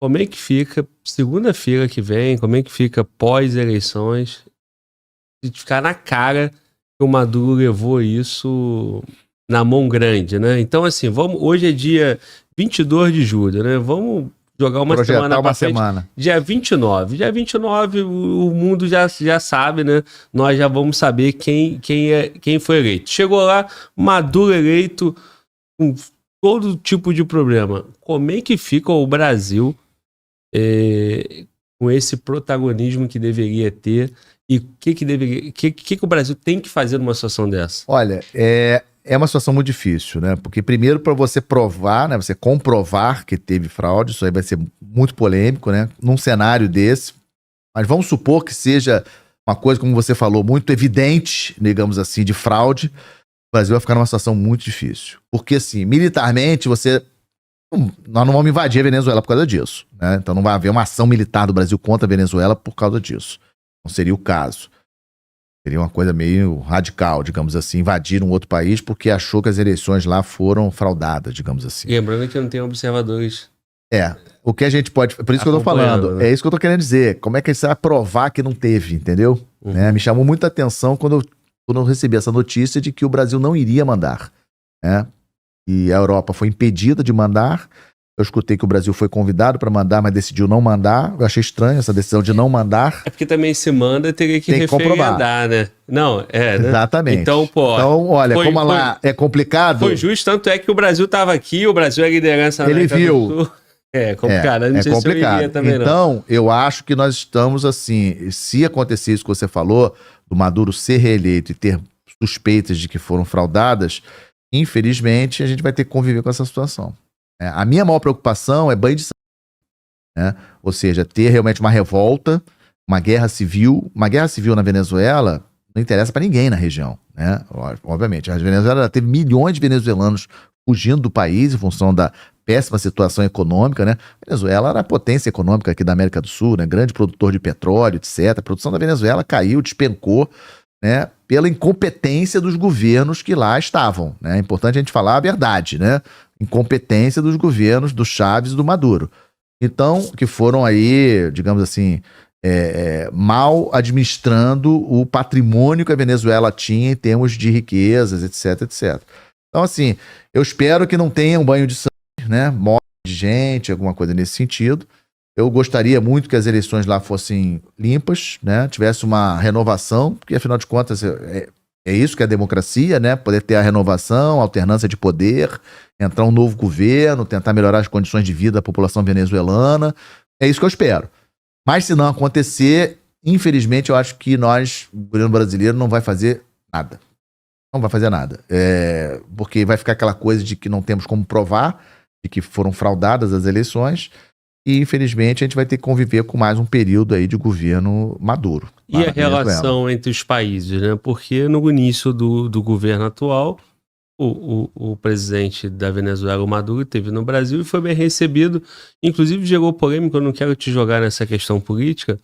como é que fica segunda-feira que vem, como é que fica pós-eleições, de ficar na cara que o Maduro levou isso na mão grande, né? Então, assim, hoje é dia 22 de julho, né? Vamos jogar uma semana pra frente. Dia 29. Dia 29, o mundo já sabe, né? Nós já vamos saber quem foi eleito. Chegou lá, Maduro eleito, com todo tipo de problema. Como é que fica o Brasil com esse protagonismo que deveria ter? E o que o Brasil tem que fazer numa situação dessa? Olha, é uma situação muito difícil, né? Porque primeiro, para você provar, né? Você comprovar que teve fraude, isso aí vai ser muito polêmico, né? Num cenário desse. Mas vamos supor que seja uma coisa, como você falou, muito evidente, digamos assim, de fraude. O Brasil vai ficar numa situação muito difícil. Porque, assim, militarmente, nós não vamos invadir a Venezuela por causa disso, né? Então não vai haver uma ação militar do Brasil contra a Venezuela por causa disso. Não seria o caso. Seria uma coisa meio radical, digamos assim, invadir um outro país porque achou que as eleições lá foram fraudadas, digamos assim. Lembrando que não tem observadores. O que a gente pode... Por isso que eu tô falando, né? É isso que eu tô querendo dizer. Como é que você vai provar que não teve, entendeu? Uhum. Né? Me chamou muita atenção quando eu recebi essa notícia de que o Brasil não iria mandar, né? E a Europa foi impedida de mandar. Eu escutei que o Brasil foi convidado para mandar, mas decidiu não mandar. Eu achei estranho essa decisão de não mandar. É porque também se manda, teria que referendar, né? Não, né? Exatamente. Então, olha, como lá é complicado... Foi justo, tanto é que o Brasil estava aqui, o Brasil é liderança na América do Sul. É complicado, não sei complicado. Se eu iria também, então, eu acho que nós estamos assim, se acontecer isso que você falou, do Maduro ser reeleito e ter suspeitas de que foram fraudadas, infelizmente a gente vai ter que conviver com essa situação. A minha maior preocupação é banho de sangue, né? Ou seja, ter realmente uma revolta, uma guerra civil. Uma guerra civil na Venezuela não interessa para ninguém na região, né? Obviamente, a Venezuela teve milhões de venezuelanos fugindo do país em função da péssima situação econômica, né? A Venezuela era a potência econômica aqui da América do Sul, né? Grande produtor de petróleo, etc. A produção da Venezuela caiu, despencou, né? Pela incompetência dos governos que lá estavam, né? É importante a gente falar a verdade, né? Incompetência dos governos do Chávez e do Maduro. Então, que foram aí, digamos assim, mal administrando o patrimônio que a Venezuela tinha em termos de riquezas, etc, etc. Então, assim, eu espero que não tenha um banho de sangue, né? Morte de gente, alguma coisa nesse sentido. Eu gostaria muito que as eleições lá fossem limpas, né? Tivesse uma renovação, porque afinal de contas é isso que é a democracia, né? Poder ter a renovação, alternância de poder, entrar um novo governo, tentar melhorar as condições de vida da população venezuelana. É isso que eu espero. Mas se não acontecer, infelizmente eu acho que o governo brasileiro não vai fazer nada. Não vai fazer nada. Porque vai ficar aquela coisa de que não temos como provar, de que foram fraudadas as eleições. E, infelizmente, a gente vai ter que conviver com mais um período aí de governo Maduro. E a relação entre os países, né? Porque no início do governo atual, o presidente da Venezuela, o Maduro, esteve no Brasil e foi bem recebido. Inclusive, gerou polêmica, eu não quero te jogar nessa questão política,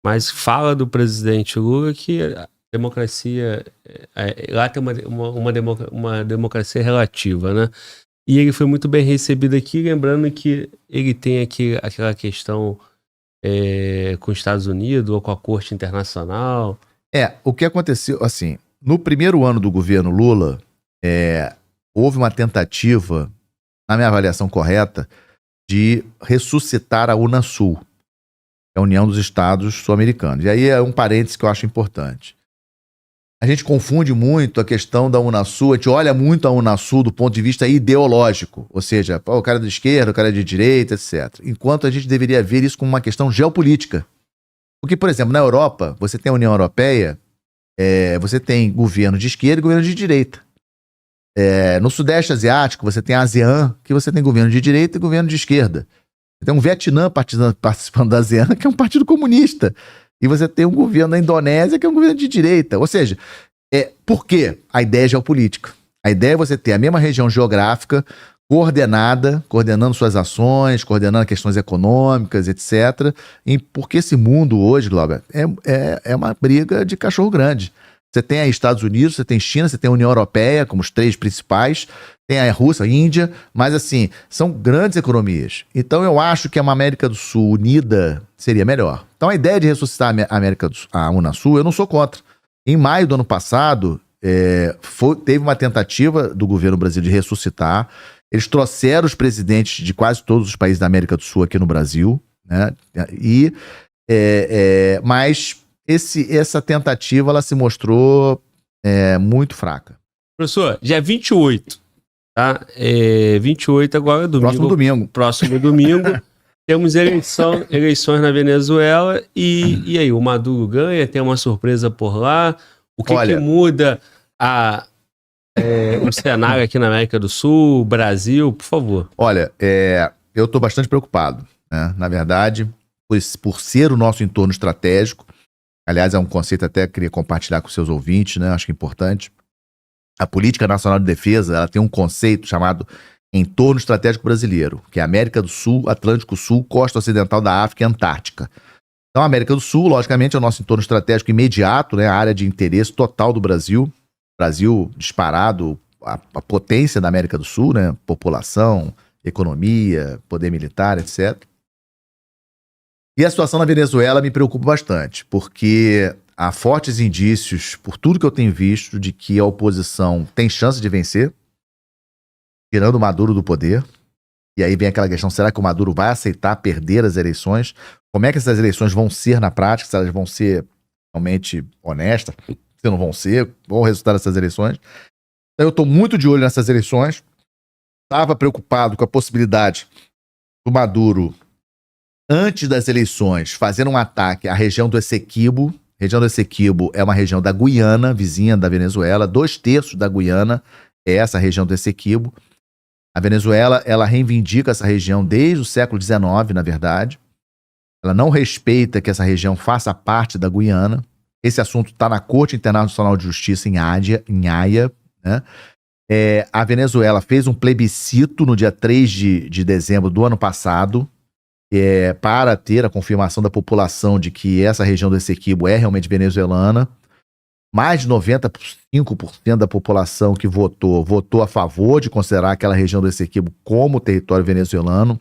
mas fala do presidente Lula que a democracia... lá tem uma democracia relativa, né? E ele foi muito bem recebido aqui, lembrando que ele tem aqui aquela questão com os Estados Unidos ou com a Corte Internacional. O que aconteceu, assim, no primeiro ano do governo Lula, houve uma tentativa, na minha avaliação correta, de ressuscitar a Unasul, a União dos Estados Sul-Americanos. E aí é um parênteses que eu acho importante. A gente confunde muito a questão da Unasul, a gente olha muito a Unasul do ponto de vista ideológico, ou seja, o cara é de esquerda, o cara é de direita, etc. Enquanto a gente deveria ver isso como uma questão geopolítica. Porque, por exemplo, na Europa, você tem a União Europeia, você tem governo de esquerda e governo de direita. No Sudeste Asiático, você tem a ASEAN, que você tem governo de direita e governo de esquerda. Você tem um Vietnã participando da ASEAN, que é um partido comunista. E você tem um governo da Indonésia, que é um governo de direita. Ou seja, por quê? A ideia é geopolítica. A ideia é você ter a mesma região geográfica coordenando suas ações, coordenando questões econômicas, etc. Porque esse mundo hoje, Glauber, é uma briga de cachorro grande. Você tem aí Estados Unidos, você tem China, você tem a União Europeia como os três principais, tem a Rússia, a Índia, mas assim, são grandes economias. Então eu acho que uma América do Sul unida seria melhor. Então a ideia de ressuscitar a América do Sul, a Unasul, eu não sou contra. Em maio do ano passado, teve uma tentativa do governo brasileiro de ressuscitar. Eles trouxeram os presidentes de quase todos os países da América do Sul aqui no Brasil, né? Mas essa tentativa ela se mostrou muito fraca. Professor, dia 28, tá? 28 agora é domingo. Próximo domingo. Temos eleições na Venezuela e aí, o Maduro ganha, tem uma surpresa por lá. O que muda o cenário aqui na América do Sul, Brasil, por favor? Olha, eu estou bastante preocupado, né? Na verdade, por ser o nosso entorno estratégico. Aliás, é um conceito até que eu queria compartilhar com seus ouvintes, né? Acho que é importante. A Política Nacional de Defesa, ela tem um conceito chamado Entorno Estratégico Brasileiro, que é América do Sul, Atlântico Sul, Costa Ocidental da África e Antártica. Então, a América do Sul, logicamente, é o nosso entorno estratégico imediato, né? A área de interesse total do Brasil. Brasil disparado, a potência da América do Sul, né? População, economia, poder militar, etc. E a situação na Venezuela me preocupa bastante, porque há fortes indícios, por tudo que eu tenho visto, de que a oposição tem chance de vencer, tirando o Maduro do poder. E aí vem aquela questão, será que o Maduro vai aceitar perder as eleições? Como é que essas eleições vão ser na prática? Se elas vão ser realmente honestas? Se não vão ser? Qual o resultado dessas eleições? Então eu estou muito de olho nessas eleições. Estava preocupado com a possibilidade do Maduro, antes das eleições, fazer um ataque à região do Essequibo. A região do Essequibo é uma região da Guiana, vizinha da Venezuela. 2/3 da Guiana é essa região do Essequibo. A Venezuela, ela reivindica essa região desde o século XIX, na verdade. Ela não respeita que essa região faça parte da Guiana. Esse assunto está na Corte Internacional de Justiça em Haia, né? A Venezuela fez um plebiscito no dia 3 de dezembro do ano passado, para ter a confirmação da população de que essa região do Essequibo é realmente venezuelana. Mais de 95% da população que votou a favor de considerar aquela região do Essequibo como território venezuelano.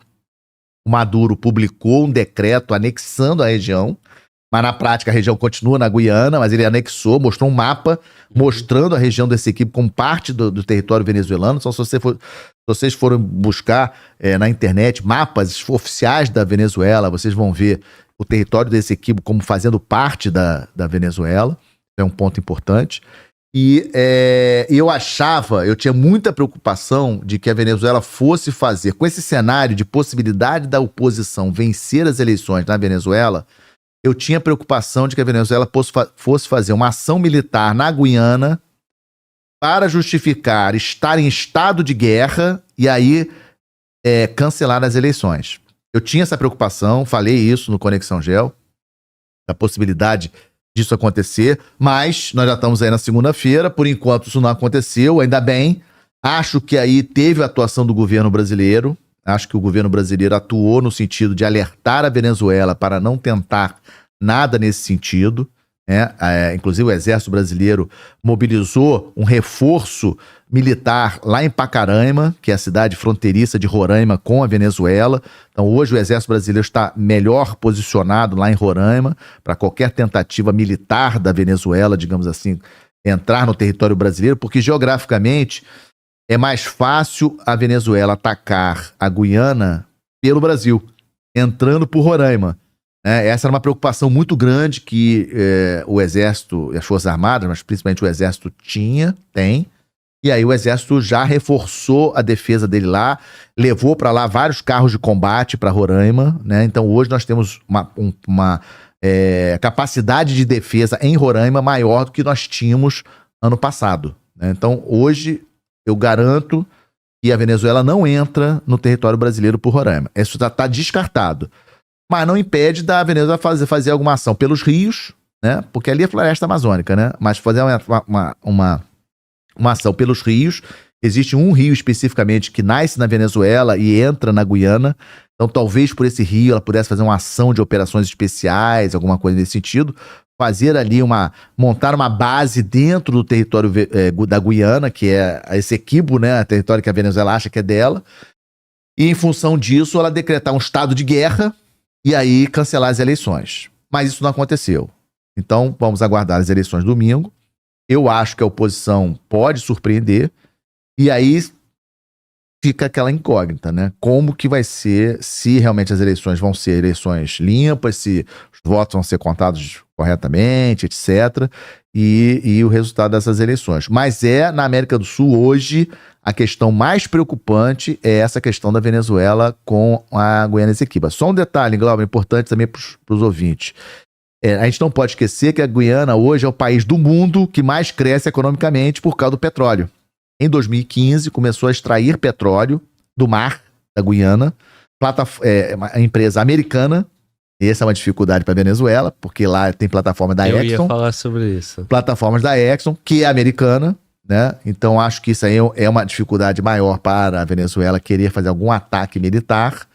O Maduro publicou um decreto anexando a região, mas na prática a região continua na Guiana, mas ele anexou, mostrou um mapa mostrando a região do Essequibo como parte do território venezuelano. Então, se vocês forem buscar na internet mapas oficiais da Venezuela, vocês vão ver o território do Essequibo como fazendo parte da Venezuela. É um ponto importante. E eu tinha muita preocupação de que a Venezuela fosse fazer, com esse cenário de possibilidade da oposição vencer as eleições na Venezuela, eu tinha preocupação de que a Venezuela fosse fazer uma ação militar na Guiana para justificar estar em estado de guerra e aí cancelar as eleições. Eu tinha essa preocupação, falei isso no Conexão Gel, da possibilidade disso acontecer, mas nós já estamos aí na segunda-feira, por enquanto isso não aconteceu, ainda bem. Acho que aí teve a atuação do governo brasileiro, acho que o governo brasileiro atuou no sentido de alertar a Venezuela para não tentar nada nesse sentido, né? Inclusive o Exército Brasileiro mobilizou um reforço militar lá em Pacaraima, que é a cidade fronteiriça de Roraima com a Venezuela. Então hoje o Exército Brasileiro está melhor posicionado lá em Roraima para qualquer tentativa militar da Venezuela, digamos assim, entrar no território brasileiro, porque geograficamente é mais fácil a Venezuela atacar a Guiana pelo Brasil, entrando por Roraima. Essa era uma preocupação muito grande que o Exército e as Forças Armadas, mas principalmente o Exército tem. E aí o Exército já reforçou a defesa dele lá, levou para lá vários carros de combate para Roraima, né? Então hoje nós temos uma capacidade de defesa em Roraima maior do que nós tínhamos ano passado, né? Então hoje eu garanto que a Venezuela não entra no território brasileiro por Roraima. Isso já está descartado. Mas não impede da Venezuela fazer alguma ação pelos rios, né? Porque ali é floresta amazônica, né? Mas fazer uma ação pelos rios. Existe um rio especificamente que nasce na Venezuela e entra na Guiana. Então talvez por esse rio ela pudesse fazer uma ação de operações especiais, alguma coisa nesse sentido. fazer ali montar uma base dentro do território da Guiana, que é esse Equibo, né, território que a Venezuela acha que é dela, e em função disso ela decretar um estado de guerra e aí cancelar as eleições. Mas isso não aconteceu. Então vamos aguardar as eleições domingo. Eu acho que a oposição pode surpreender e aí fica aquela incógnita, né? Como que vai ser, se realmente as eleições vão ser eleições limpas, se os votos vão ser contados corretamente, etc. E o resultado dessas eleições. Mas na América do Sul, hoje, a questão mais preocupante é essa questão da Venezuela com a Guiana Esequiba. Só um detalhe, Glauber, importante também para os ouvintes. A gente não pode esquecer que a Guiana hoje é o país do mundo que mais cresce economicamente por causa do petróleo. Em 2015, começou a extrair petróleo do mar da Guiana, uma empresa americana. Essa é uma dificuldade para a Venezuela, porque lá tem plataforma da Exxon. Eu ia falar sobre isso. Plataformas da Exxon, que é americana, né? Então acho que isso aí é uma dificuldade maior para a Venezuela querer fazer algum ataque militar.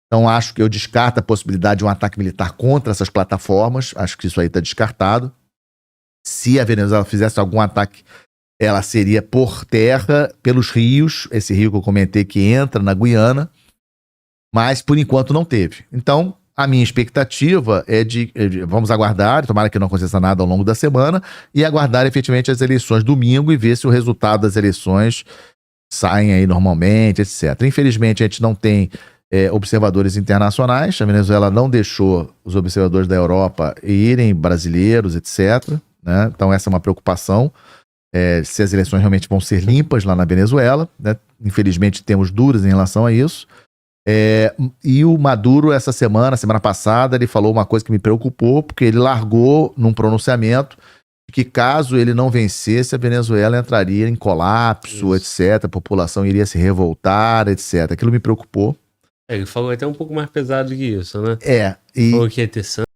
Então acho que eu descarto a possibilidade de um ataque militar contra essas plataformas. Acho que isso aí está descartado. Se a Venezuela fizesse algum ataque, ela seria por terra, pelos rios, esse rio que eu comentei que entra na Guiana, mas por enquanto não teve. Então, a minha expectativa é vamos aguardar, tomara que não aconteça nada ao longo da semana, e aguardar efetivamente as eleições domingo e ver se o resultado das eleições saem aí normalmente, etc. Infelizmente, a gente não tem observadores internacionais, a Venezuela não deixou os observadores da Europa irem, brasileiros, etc. Né? Então, essa é uma preocupação. Se as eleições realmente vão ser limpas lá na Venezuela, né? Infelizmente temos dúvidas em relação a isso. E o Maduro, semana passada, ele falou uma coisa que me preocupou, porque ele largou num pronunciamento que caso ele não vencesse, a Venezuela entraria em colapso, etc. A população iria se revoltar, etc. Aquilo me preocupou. Ele falou até um pouco mais pesado que isso, né? Falou que ia ter sangue.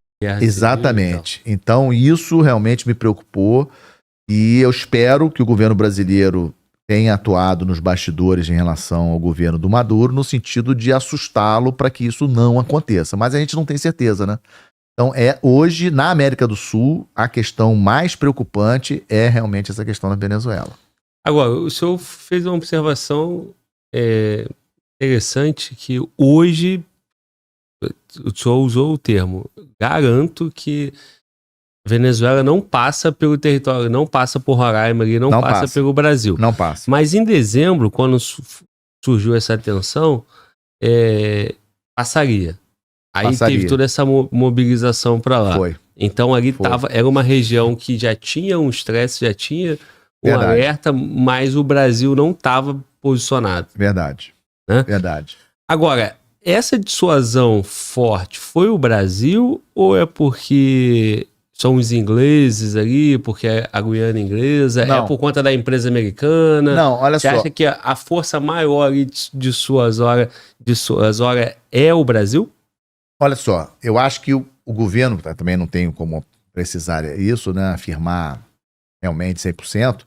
Exatamente. Então isso realmente me preocupou. E eu espero que o governo brasileiro tenha atuado nos bastidores em relação ao governo do Maduro, no sentido de assustá-lo para que isso não aconteça. Mas a gente não tem certeza, né? Então, hoje, na América do Sul, a questão mais preocupante é realmente essa questão da Venezuela. Agora, o senhor fez uma observação interessante, que hoje, o senhor usou o termo, garanto que Venezuela não passa pelo território, não passa por Roraima, não passa pelo Brasil. Não passa. Mas em dezembro, quando surgiu essa tensão, passaria. Aí teve toda essa mobilização para lá. Foi. Então ali era uma região que já tinha um estresse, já tinha um alerta, mas o Brasil não estava posicionado. Verdade. Né? Verdade. Agora, essa dissuasão forte foi o Brasil ou é porque são os ingleses ali, porque a Guiana inglesa, não. É por conta da empresa americana? Não, olha só. Você acha que a força maior ali de suas horas é o Brasil? Olha só, eu acho que o governo, também não tenho como precisar isso, né, afirmar realmente 100%,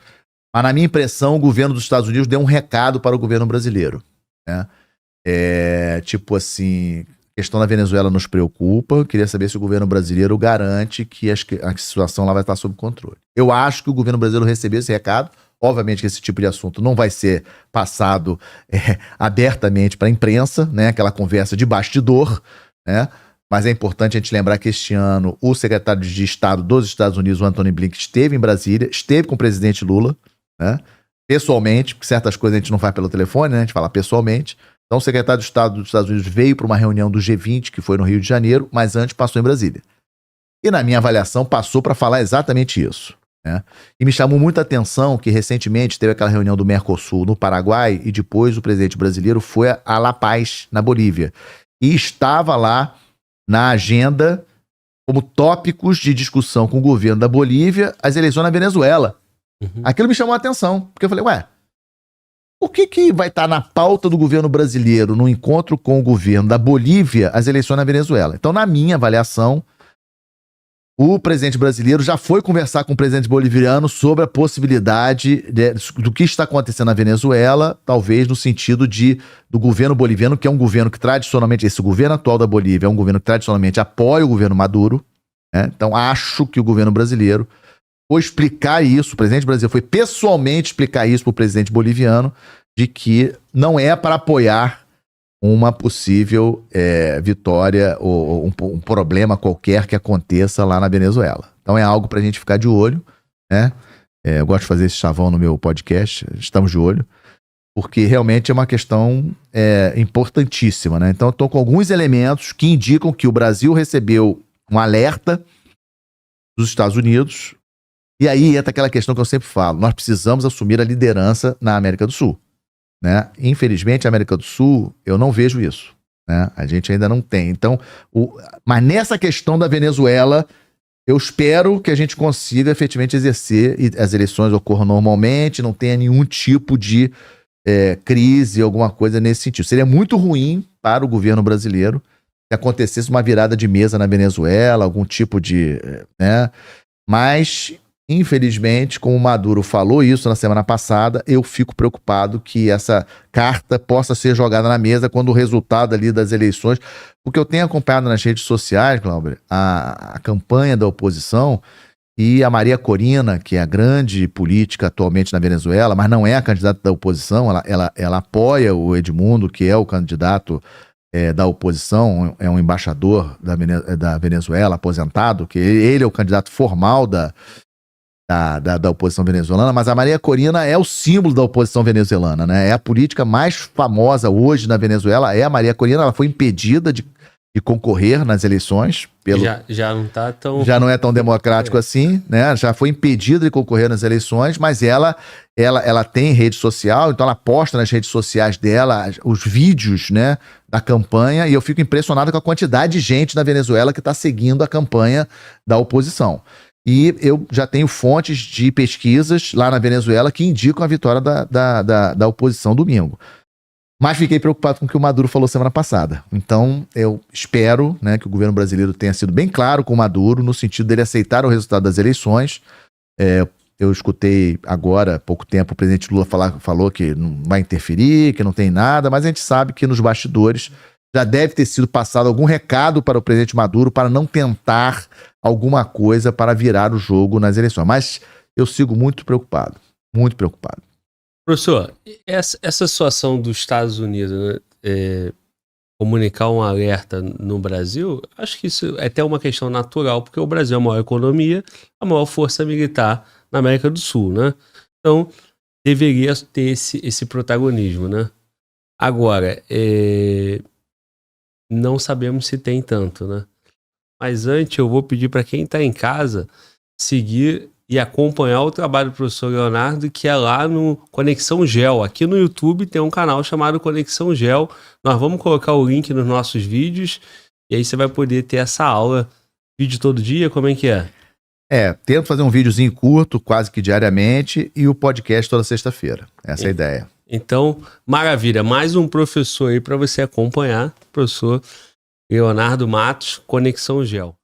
mas na minha impressão o governo dos Estados Unidos deu um recado para o governo brasileiro, né? Tipo assim, a questão da Venezuela nos preocupa, eu queria saber se o governo brasileiro garante que a situação lá vai estar sob controle. Eu acho que o governo brasileiro recebeu esse recado. Obviamente que esse tipo de assunto não vai ser passado abertamente para a imprensa, né? Aquela conversa de bastidor, né? Mas é importante a gente lembrar que este ano o secretário de Estado dos Estados Unidos, o Antony Blinken, esteve em Brasília, esteve com o presidente Lula, né? Pessoalmente, porque certas coisas a gente não faz pelo telefone, né? A gente fala pessoalmente. Então o secretário de Estado dos Estados Unidos veio para uma reunião do G20, que foi no Rio de Janeiro, mas antes passou em Brasília. E na minha avaliação passou para falar exatamente isso, né? E me chamou muita atenção que recentemente teve aquela reunião do Mercosul no Paraguai e depois o presidente brasileiro foi a La Paz, na Bolívia. E estava lá na agenda, como tópicos de discussão com o governo da Bolívia, as eleições na Venezuela. Uhum. Aquilo me chamou a atenção, porque eu falei, por que vai estar na pauta do governo brasileiro, no encontro com o governo da Bolívia, as eleições na Venezuela? Então, na minha avaliação, o presidente brasileiro já foi conversar com o presidente boliviano sobre a possibilidade do que está acontecendo na Venezuela, talvez no sentido do governo boliviano, que é um governo que tradicionalmente, esse governo atual da Bolívia é um governo que tradicionalmente apoia o governo Maduro, né? Então, acho que o governo brasileiro foi explicar isso, o presidente brasileiro foi pessoalmente explicar isso para o presidente boliviano, de que não é para apoiar uma possível vitória ou um problema qualquer que aconteça lá na Venezuela. Então é algo para a gente ficar de olho, né? Eu gosto de fazer esse chavão no meu podcast, estamos de olho, porque realmente é uma questão importantíssima, né? Então eu estou com alguns elementos que indicam que o Brasil recebeu um alerta dos Estados Unidos, e aí entra aquela questão que eu sempre falo, nós precisamos assumir a liderança na América do Sul, né? Infelizmente, a América do Sul, eu não vejo isso, né? A gente ainda não tem. Então, mas nessa questão da Venezuela, eu espero que a gente consiga efetivamente exercer e as eleições ocorram normalmente, não tenha nenhum tipo de crise, alguma coisa nesse sentido. Seria muito ruim para o governo brasileiro se acontecesse uma virada de mesa na Venezuela, algum tipo de... né? Mas... infelizmente, como o Maduro falou isso na semana passada, eu fico preocupado que essa carta possa ser jogada na mesa quando o resultado ali das eleições... Porque eu tenho acompanhado nas redes sociais, Cláudio, a campanha da oposição, e a Maria Corina, que é a grande política atualmente na Venezuela, mas não é a candidata da oposição, ela apoia o Edmundo, que é o candidato da oposição, é um embaixador da Venezuela, aposentado, que ele é o candidato formal da oposição venezuelana, mas a Maria Corina é o símbolo da oposição venezuelana, né? É a política mais famosa hoje na Venezuela, é a Maria Corina. Ela foi impedida de concorrer nas eleições. Já não tá tão... Já não é tão democrático assim, né? Já foi impedida de concorrer nas eleições, mas ela tem rede social, então ela posta nas redes sociais dela os vídeos, né, da campanha, e eu fico impressionado com a quantidade de gente na Venezuela que está seguindo a campanha da oposição. E eu já tenho fontes de pesquisas lá na Venezuela que indicam a vitória da oposição domingo. Mas fiquei preocupado com o que o Maduro falou semana passada. Então, eu espero, né, que o governo brasileiro tenha sido bem claro com o Maduro, no sentido dele aceitar o resultado das eleições. Eu escutei agora, há pouco tempo, o presidente Lula falou que não vai interferir, que não tem nada, mas a gente sabe que nos bastidores já deve ter sido passado algum recado para o presidente Maduro para não tentar alguma coisa para virar o jogo nas eleições. Mas eu sigo muito preocupado, muito preocupado. Professor, essa situação dos Estados Unidos, né, comunicar um alerta no Brasil, acho que isso é até uma questão natural, porque o Brasil é a maior economia, a maior força militar na América do Sul, né? Então, deveria ter esse protagonismo, né? Agora, não sabemos se tem tanto, né? Mas antes eu vou pedir para quem está em casa seguir e acompanhar o trabalho do professor Leonardo, que é lá no Conexão Gel. Aqui no YouTube tem um canal chamado Conexão Gel. Nós vamos colocar o link nos nossos vídeos e aí você vai poder ter essa aula. Vídeo todo dia, como é que é? Tento fazer um videozinho curto, quase que diariamente, e o podcast toda sexta-feira. Essa é a ideia. Então, maravilha. Mais um professor aí para você acompanhar. Professor Leonardo Matos, Conexão Gel.